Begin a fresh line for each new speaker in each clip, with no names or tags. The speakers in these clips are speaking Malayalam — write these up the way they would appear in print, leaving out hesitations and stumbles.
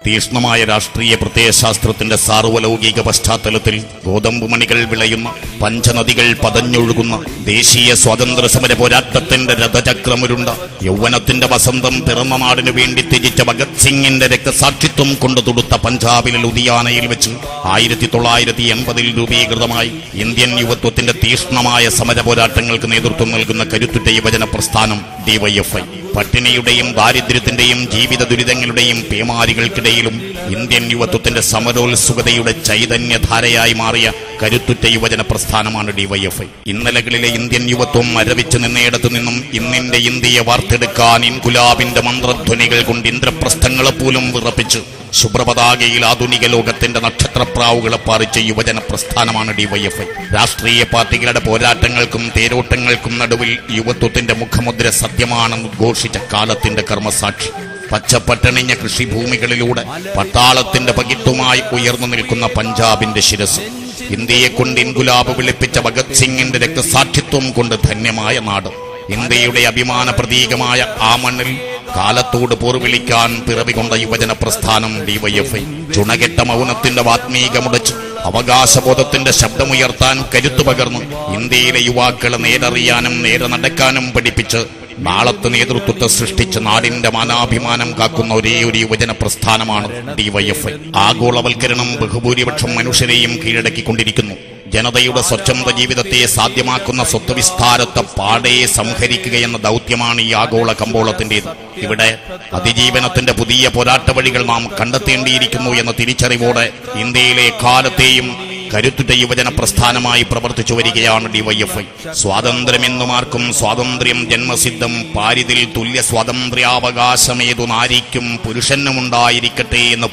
തീക്ഷ്ണമായ രാഷ്ട്രീയ പ്രത്യയശാസ്ത്രത്തിന്റെ സാർവലൗകിക പശ്ചാത്തലത്തിൽ ഗോതമ്പ് മണികൾ വിളയുന്ന, പഞ്ചനദികൾ പതഞ്ഞൊഴുകുന്ന, ദേശീയ സ്വാതന്ത്ര്യ സമര പോരാട്ടത്തിന്റെ രഥചക്രമുരുണ്ട, യൗവനത്തിന്റെ വസന്തം പിറന്ന നാടിനു വേണ്ടി ത്യജിച്ച ഭഗത് സിംഗിന്റെ രക്തസാക്ഷിത്വം കൊണ്ടു തൊടുത്ത പഞ്ചാബിലെ ലുധിയാനയിൽ വെച്ച് 1980 രൂപീകൃതമായി ഇന്ത്യൻ യുവത്വത്തിന്റെ തീക്ഷ്ണമായ സമര പോരാട്ടങ്ങൾക്ക് നേതൃത്വം നൽകുന്ന കരുത്തുറ്റ യുവജന പ്രസ്ഥാനം DYFI. പട്ടിണിയുടെയും ദാരിദ്ര്യത്തിന്റെയും ജീവിത ദുരിതങ്ങളുടെയും പേമാരികൾക്കിടയിലും ഇന്ത്യൻ യുവത്വത്തിന്റെ സമരോത്സുകതയുടെ ചൈതന്യധാരയായി മാറിയ കരുത്തുറ്റ യുവജന പ്രസ്ഥാനമാണ് DYFI. ഇന്നലകളിലെ ഇന്ത്യൻ യുവത്വം മരവിച്ചു നിന്നയിടത്തു നിന്നും ഇന്നിന്റെ ഇന്ത്യയെ വാർത്തെടുക്കാൻ ഇൻകുലാബിന്റെ മന്ത്രധ്വനികൾ കൊണ്ട് ഇന്ദ്രപ്രസ്ഥങ്ങളെ പോലും വിറപ്പിച്ച് ശുഭ്രപതാകയിൽ ആധുനിക ലോകത്തിന്റെ നക്ഷത്രപ്രാവുകളെ പാറിച്ച യുവജന പ്രസ്ഥാനമാണ് DYFI. രാഷ്ട്രീയ പാർട്ടികളുടെ പോരാട്ടങ്ങൾക്കും തേരോട്ടങ്ങൾക്കും നടുവിൽ യുവത്വത്തിന്റെ മുഖമുദ്ര സത്യമാണെന്ന് ഉദ്ഘോഷിച്ച കാലത്തിന്റെ കർമ്മസാക്ഷി. പച്ചപ്പട്ടണിഞ്ഞ കൃഷിഭൂമികളിലൂടെ പട്ടാളത്തിന്റെ പകിട്ടുമായി ഉയർന്നു നിൽക്കുന്ന പഞ്ചാബിന്റെ ശിരസ്. ഇന്ത്യയെ കൊണ്ട് ഇൻകുലാബ് വിളിപ്പിച്ച ഭഗത് സിംഗിന്റെ രക്തസാക്ഷിത്വം കൊണ്ട് ധന്യമായ നാട്. ഇന്ത്യയുടെ അഭിമാന പ്രതീകമായ ആ മണ്ണിൽ കാലത്തോട് പോർവിളിക്കാൻ പിറവികൊണ്ട യുവജന പ്രസ്ഥാനം DYFI. ചുണകെട്ട മൗനത്തിന്റെ വാത്മീകമുടച്ച് അവകാശബോധത്തിന്റെ ശബ്ദമുയർത്താൻ കരുത്തു പകർന്ന് ഇന്ത്യയിലെ യുവാക്കളെ നേരറിയാനും നേരെ നടക്കാനും പഠിപ്പിച്ച് നാളത്തെ നേതൃത്വത്തെ സൃഷ്ടിച്ച് നാടിന്റെ മാനാഭിമാനം കാക്കുന്ന ഒരേയൊരു യുവജന പ്രസ്ഥാനമാണ് DYFI. ആഗോളവൽക്കരണം ബഹുഭൂരിപക്ഷം മനുഷ്യരെയും കീഴടക്കിക്കൊണ്ടിരിക്കുന്നു. ജനതയുടെ സ്വച്ഛന്ത ജീവിതത്തെ സാധ്യമാക്കുന്ന സ്വത്വവിസ്താരത്തെ പാടെ സംഹരിക്കുകയെന്ന ദൗത്യമാണ് ഈ ആഗോള കമ്പോളത്തിൻ്റെത്. ഇവിടെ അതിജീവനത്തിന്റെ പുതിയ പോരാട്ട വഴികൾ നാം കണ്ടെത്തേണ്ടിയിരിക്കുന്നു എന്ന തിരിച്ചറിവോടെ ഇന്ത്യയിലെ കാലത്തെയും കരുത്തുറ്റ യുവജന പ്രസ്ഥാനമായി പ്രവർത്തിച്ചു വരികയാണ് DYFI. സ്വാതന്ത്ര്യമെന്നും ആർക്കും സ്വാതന്ത്ര്യം ജന്മസിദ്ധം, പാരിതിൽ തുല്യ സ്വാതന്ത്ര്യാവകാശമേതു നാരിക്കും പുരുഷനുമുണ്ടായിരിക്കട്ടെ എന്ന്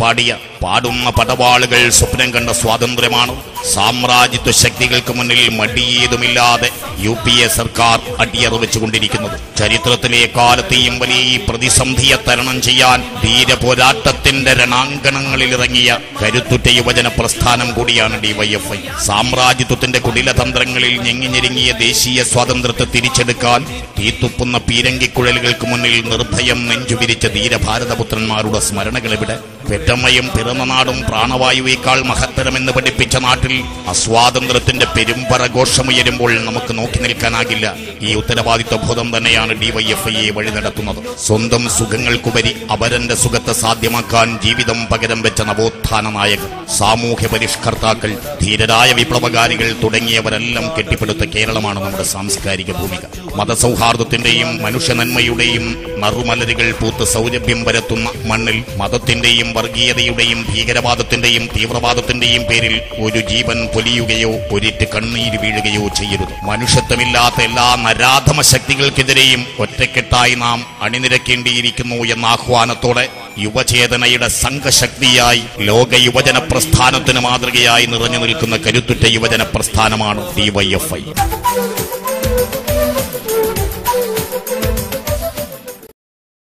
പാടുന്ന പടവാളുകൾ സ്വപ്നം കണ്ട സ്വാതന്ത്ര്യമാണ്. സാമ്രാജ്യത്വ ശക്തികൾക്ക് മുന്നിൽ മടിയേതുമില്ലാതെ UPA സർക്കാർ അടിയറവെച്ചുകൊണ്ടിരിക്കുന്നത്. ചരിത്രത്തിലെ കാലത്തെയും വലിയ പ്രതിസന്ധിയെ തരണം ചെയ്യാൻ ധീര പോരാട്ടത്തിന്റെ രണാങ്കണങ്ങളിലിറങ്ങിയ കരുത്തുറ്റ യുവജന പ്രസ്ഥാനം കൂടിയാണ് DYFI. സാമ്രാജ്യത്വത്തിന്റെ കുടിലതന്ത്രങ്ങളിൽ ഞെങ്ങിഞ്ഞെരുങ്ങിയ ദേശീയ സ്വാതന്ത്ര്യത്തെ തിരിച്ചെടുക്കാൻ തീത്തുപ്പുന്ന പീരങ്കിക്കുഴലുകൾക്ക് മുന്നിൽ നിർഭയം നെഞ്ചുവിരിച്ച ധീരഭാരതപുത്രന്മാരുടെ സ്മരണകളെവിടെ? പെറ്റമ്മയും പിറന്ന നാടും പ്രാണവായുവേക്കാൾ മഹത്തരമെന്ന് പഠിപ്പിച്ച നാട്ടിൽ അസ്വാതന്ത്ര്യത്തിന്റെ പെരുമ്പറഘോഷമുയരുമ്പോൾ നമുക്ക് നോക്കി നിൽക്കാനാകില്ല. ഈ ഉത്തരവാദിത്വ ബോധം തന്നെയാണ് DYFIയെ വഴി നടത്തുന്നത്. സ്വന്തം സുഖങ്ങൾക്കുപരി അപരന്റെ സുഖത്തെ സാധ്യമാക്കാൻ ജീവിതം പകരം വെച്ച നവോത്ഥാന നായകർ, സാമൂഹ്യ പരിഷ്കർത്താക്കൾ, ധീരരായ വിപ്ലവകാരികൾ തുടങ്ങിയവരെല്ലാം കെട്ടിപ്പടുത്ത കേരളമാണ് നമ്മുടെ സാംസ്കാരിക ഭൂമിക. മതസൗഹാർദ്ദത്തിന്റെയും മനുഷ്യനന്മയുടെയും നറുമലരുകൾ പൂത്ത് സൗരഭ്യം പരത്തുന്ന മണ്ണിൽ മതത്തിന്റെയും വർഗീയതയുടെയും ഭീകരവാദത്തിന്റെയും തീവ്രവാദത്തിന്റെയും പേരിൽ ഒരു ജീവൻ പൊലിയുകയോ ഒരിറ്റ് കണ്ണീര് വീഴുകയോ ചെയ്യരുത്. മനുഷ്യത്വമില്ലാത്ത എല്ലാ നരാധമ ശക്തികൾക്കെതിരെയും ഒറ്റക്കെട്ടായി നാം അണിനിരക്കേണ്ടിയിരിക്കുന്നു എന്ന ആഹ്വാനത്തോടെ യുവചേതനയുടെ സംഘശക്തിയായി ലോക യുവജന പ്രസ്ഥാനത്തിന് മാതൃകയായി നിറഞ്ഞു നിൽക്കുന്ന കരുത്തുറ്റ യുവജന പ്രസ്ഥാനമാണ് DYFI.